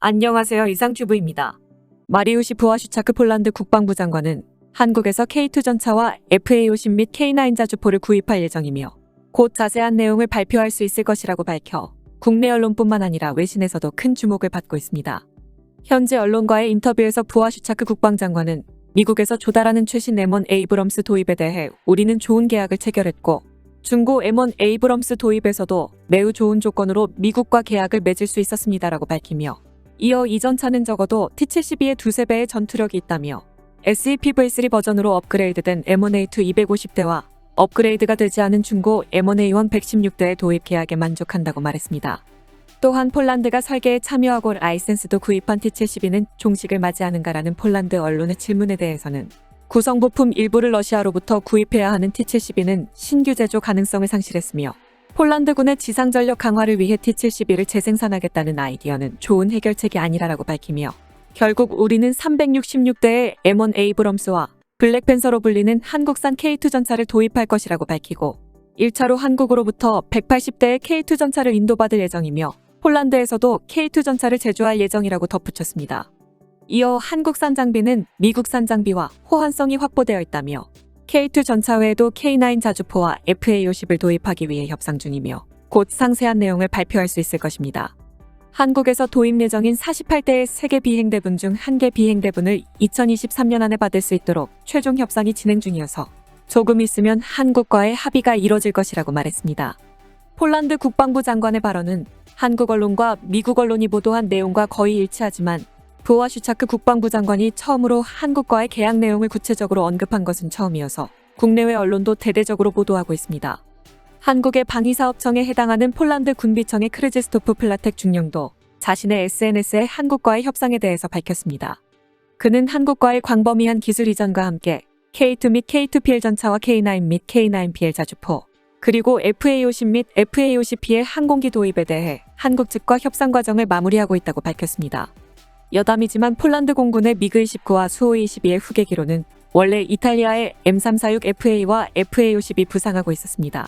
안녕하세요. 이상튜브입니다. 마리우시 부아슈차크 폴란드 국방부 장관은 한국에서 K2 전차와 FA-50 및 K9 자주포를 구입할 예정이며 곧 자세한 내용을 발표할 수 있을 것이라고 밝혀 국내 언론뿐만 아니라 외신에서도 큰 주목을 받고 있습니다. 현재 언론과의 인터뷰에서 부아슈차크 국방장관은 미국에서 조달하는 최신 M1 에이브럼스 도입에 대해 우리는 좋은 계약을 체결했고 중고 M1 에이브럼스 도입에서도 매우 좋은 조건으로 미국과 계약을 맺을 수 있었습니다라고 밝히며 이어 이 전차는 적어도 T-72의 두세 배의 전투력이 있다며 SEPV3 버전으로 업그레이드된 M1A2 250대와 업그레이드가 되지 않은 중고 M1A1 116대의 도입 계약에 만족한다고 말했습니다. 또한 폴란드가 설계에 참여하고 라이센스도 구입한 T-72는 종식을 맞이하는가라는 폴란드 언론의 질문에 대해서는 구성부품 일부를 러시아로부터 구입해야 하는 T-72는 신규 제조 가능성을 상실했으며 폴란드군의 지상전력 강화를 위해 T-72를 재생산하겠다는 아이디어는 좋은 해결책이 아니라고 밝히며 결국 우리는 366대의 M1 에이브럼스와 블랙팬서로 불리는 한국산 K2 전차를 도입할 것이라고 밝히고 1차로 한국으로부터 180대의 K2 전차를 인도받을 예정이며 폴란드에서도 K2 전차를 제조할 예정이라고 덧붙였습니다. 이어 한국산 장비는 미국산 장비와 호환성이 확보되어 있다며 K2 전차 외에도 K9 자주포와 FA-50을 도입하기 위해 협상 중이며 곧 상세한 내용을 발표할 수 있을 것입니다. 한국에서 도입 예정인 48대의 3개 비행대분 중 1개 비행대분을 2023년 안에 받을 수 있도록 최종 협상이 진행 중이어서 조금 있으면 한국과의 합의가 이뤄질 것이라고 말했습니다. 폴란드 국방부 장관의 발언은 한국 언론과 미국 언론이 보도한 내용과 거의 일치하지만 부아슈차크 국방부 장관이 처음으로 한국과의 계약 내용을 구체적으로 언급한 것은 처음이어서 국내외 언론도 대대적으로 보도하고 있습니다. 한국의 방위사업청에 해당하는 폴란드 군비청의 크르지스토프 플라텍 중령도 자신의 SNS에 한국과의 협상에 대해서 밝혔습니다. 그는 한국과의 광범위한 기술 이전과 함께 K2 및 K2PL 전차와 K9 및 K9PL 자주포, 그리고 FA-50 및 FA-50P의 항공기 도입에 대해 한국 측과 협상 과정을 마무리하고 있다고 밝혔습니다. 여담이지만 폴란드 공군의 미그-29와 수호이-22의 후계기로는 원래 이탈리아의 M346 FA와 FA-50이 부상하고 있었습니다.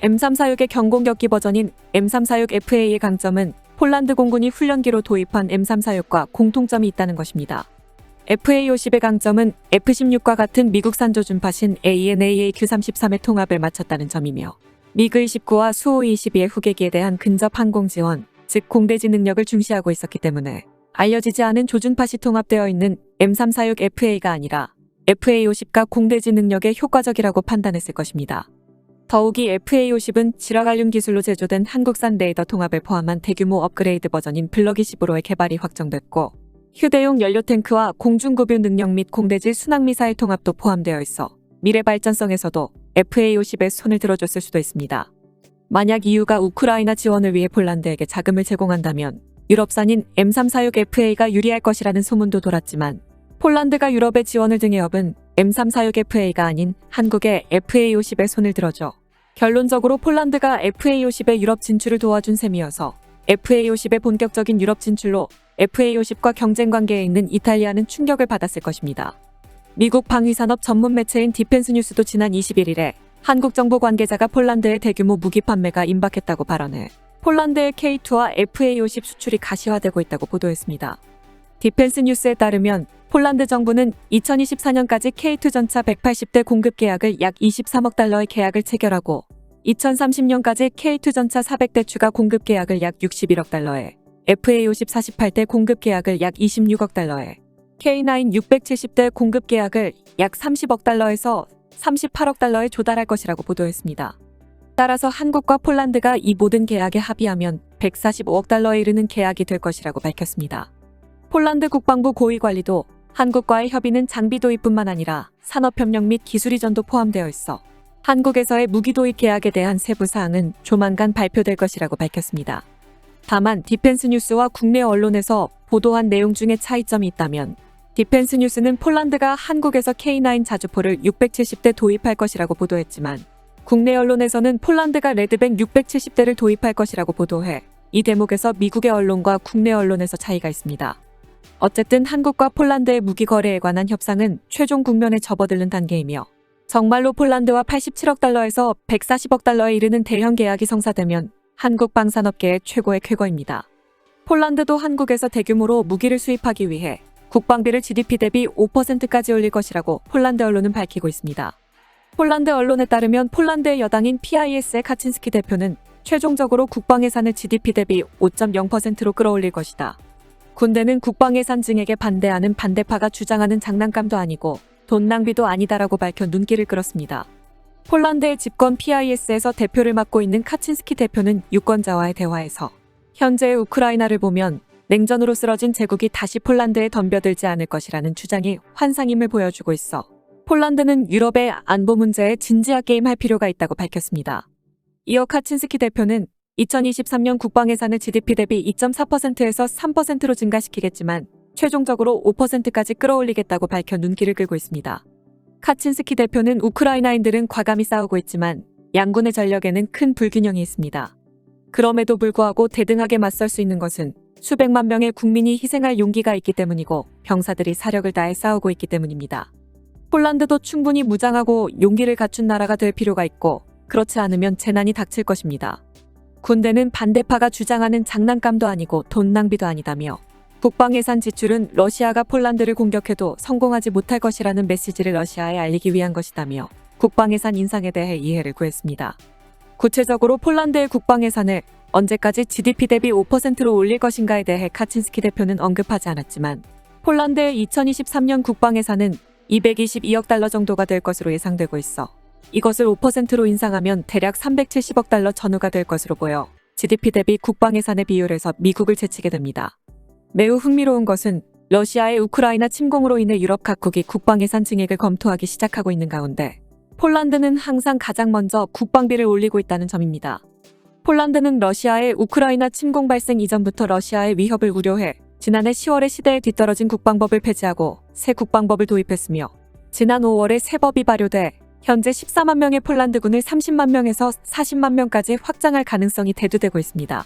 M346의 경공격기 버전인 M346 FA의 강점은 폴란드 공군이 훈련기로 도입한 M346과 공통점이 있다는 것입니다. FA-50의 강점은 F-16과 같은 미국산 조준파신 AN/AAQ-33의 통합을 마쳤다는 점이며 미그-29와 수호이-22의 후계기에 대한 근접 항공 지원, 즉 공대지 능력을 중시하고 있었기 때문에 알려지지 않은 조준팟이 통합되어 있는 M346 FA가 아니라 FA-50과 공대지 능력에 효과적이라고 판단했을 것입니다. 더욱이 FA-50은 지라갈륨 기술로 제조된 한국산 레이더 통합을 포함한 대규모 업그레이드 버전인 블럭20로의 개발이 확정됐고 휴대용 연료 탱크와 공중급유 능력 및 공대지 순항미사일 통합도 포함되어 있어 미래 발전성에서도 FA-50에 손을 들어줬을 수도 있습니다. 만약 EU가 우크라이나 지원을 위해 폴란드에게 자금을 제공한다면 유럽산인 M346FA가 유리할 것이라는 소문도 돌았지만 폴란드가 유럽의 지원을 등에 업은 M346FA가 아닌 한국의 FA-50에 손을 들어줘 결론적으로 폴란드가 FA-50의 유럽 진출을 도와준 셈이어서 FA-50의 본격적인 유럽 진출로 FA-50과 경쟁 관계에 있는 이탈리아는 충격을 받았을 것입니다. 미국 방위산업 전문 매체인 디펜스 뉴스도 지난 21일에 한국 정보 관계자가 폴란드의 대규모 무기 판매가 임박했다고 발언해 폴란드의 K2와 FA-50 수출이 가시화되고 있다고 보도했습니다. 디펜스 뉴스에 따르면 폴란드 정부는 2024년까지 K2 전차 180대 공급 계약을 약 23억 달러의 계약을 체결하고 2030년까지 K2 전차 400대 추가 공급 계약을 약 61억 달러에 FA-50 48대 공급 계약을 약 26억 달러에 K9 670대 공급 계약을 약 30억 달러에서 38억 달러에 조달할 것이라고 보도했습니다. 따라서 한국과 폴란드가 이 모든 계약에 합의하면 145억 달러에 이르는 계약이 될 것이라고 밝혔습니다. 폴란드 국방부 고위관리도 한국과의 협의는 장비 도입뿐만 아니라 산업협력 및 기술 이전도 포함되어 있어 한국에서의 무기 도입 계약에 대한 세부 사항은 조만간 발표될 것이라고 밝혔습니다. 다만 디펜스 뉴스와 국내 언론에서 보도한 내용 중에 차이점이 있다면 디펜스 뉴스는 폴란드가 한국에서 K9 자주포를 670대 도입할 것이라고 보도했지만 국내 언론에서는 폴란드가 레드백 670대를 도입할 것이라고 보도해 이 대목에서 미국의 언론과 국내 언론에서 차이가 있습니다. 어쨌든 한국과 폴란드의 무기 거래에 관한 협상은 최종 국면에 접어드는 단계이며 정말로 폴란드와 87억 달러에서 140억 달러에 이르는 대형 계약이 성사되면 한국 방산업계의 최고의 쾌거입니다. 폴란드도 한국에서 대규모로 무기를 수입하기 위해 국방비를 GDP 대비 5%까지 올릴 것이라고 폴란드 언론은 밝히고 있습니다. 폴란드 언론에 따르면 폴란드의 여당인 PIS의 카친스키 대표는 최종적으로 국방 예산을 GDP 대비 5.0%로 끌어올릴 것이다. 군대는 국방 예산 증액에 반대하는 반대파가 주장하는 장난감도 아니고 돈 낭비도 아니다라고 밝혀 눈길을 끌었습니다. 폴란드의 집권 PIS에서 대표를 맡고 있는 카친스키 대표는 유권자와의 대화에서 현재의 우크라이나를 보면 냉전으로 쓰러진 제국이 다시 폴란드에 덤벼들지 않을 것이라는 주장이 환상임을 보여주고 있어 폴란드는 유럽의 안보 문제에 진지하게 임할 필요가 있다고 밝혔습니다. 이어 카친스키 대표는 2023년 국방 예산을 GDP 대비 2.4%에서 3%로 증가시키겠지만 최종적으로 5%까지 끌어올리겠다고 밝혀 눈길을 끌고 있습니다. 카친스키 대표는 우크라이나인들은 과감히 싸우고 있지만 양군의 전력에는 큰 불균형이 있습니다. 그럼에도 불구하고 대등하게 맞설 수 있는 것은 수백만 명의 국민이 희생할 용기가 있기 때문이고 병사들이 사력을 다해 싸우고 있기 때문입니다. 폴란드도 충분히 무장하고 용기를 갖춘 나라가 될 필요가 있고 그렇지 않으면 재난이 닥칠 것입니다. 군대는 반대파가 주장하는 장난감도 아니고 돈 낭비도 아니다며 국방 예산 지출은 러시아가 폴란드를 공격해도 성공하지 못할 것이라는 메시지를 러시아에 알리기 위한 것이다며 국방 예산 인상에 대해 이해를 구했습니다. 구체적으로 폴란드의 국방 예산을 언제까지 GDP 대비 5%로 올릴 것인가에 대해 카친스키 대표는 언급하지 않았지만 폴란드의 2023년 국방 예산은 222억 달러 정도가 될 것으로 예상되고 있어 이것을 5%로 인상하면 대략 370억 달러 전후가 될 것으로 보여 GDP 대비 국방 예산의 비율에서 미국을 제치게 됩니다. 매우 흥미로운 것은 러시아의 우크라이나 침공으로 인해 유럽 각국이 국방 예산 증액을 검토하기 시작하고 있는 가운데 폴란드는 항상 가장 먼저 국방비를 올리고 있다는 점입니다. 폴란드는 러시아의 우크라이나 침공 발생 이전부터 러시아의 위협을 우려해 지난해 10월에 시대에 뒤떨어진 국방법을 폐지하고 새 국방법을 도입했으며 지난 5월에 새 법이 발효돼 현재 14만 명의 폴란드군을 30만 명에서 40만 명까지 확장할 가능성이 대두되고 있습니다.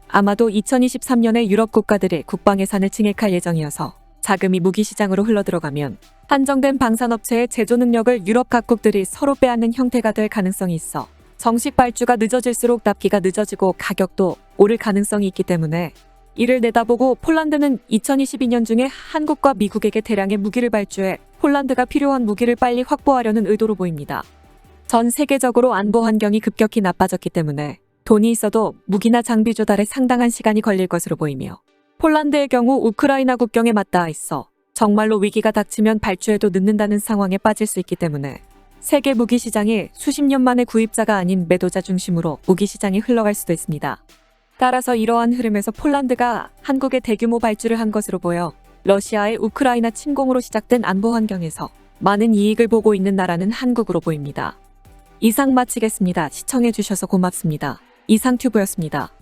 아마도 2023년에 유럽 국가들이 국방 예산을 증액할 예정이어서 자금이 무기 시장으로 흘러들어가면 한정된 방산업체의 제조 능력을 유럽 각국들이 서로 빼앗는 형태가 될 가능성이 있어 정식 발주가 늦어질수록 납기가 늦어지고 가격도 오를 가능성이 있기 때문에 이를 내다보고 폴란드는 2022년 중에 한국과 미국에게 대량의 무기를 발주해 폴란드가 필요한 무기를 빨리 확보하려는 의도로 보입니다. 전 세계적으로 안보 환경이 급격히 나빠졌기 때문에 돈이 있어도 무기나 장비 조달에 상당한 시간이 걸릴 것으로 보이며 폴란드의 경우 우크라이나 국경에 맞닿아 있어 정말로 위기가 닥치면 발주에도 늦는다는 상황에 빠질 수 있기 때문에 세계 무기 시장이 수십 년 만에 구입자가 아닌 매도자 중심으로 무기 시장이 흘러갈 수도 있습니다. 따라서 이러한 흐름에서 폴란드가 한국에 대규모 발주를 한 것으로 보여 러시아의 우크라이나 침공으로 시작된 안보 환경에서 많은 이익을 보고 있는 나라는 한국으로 보입니다. 이상 마치겠습니다. 시청해주셔서 고맙습니다. 이상튜브였습니다.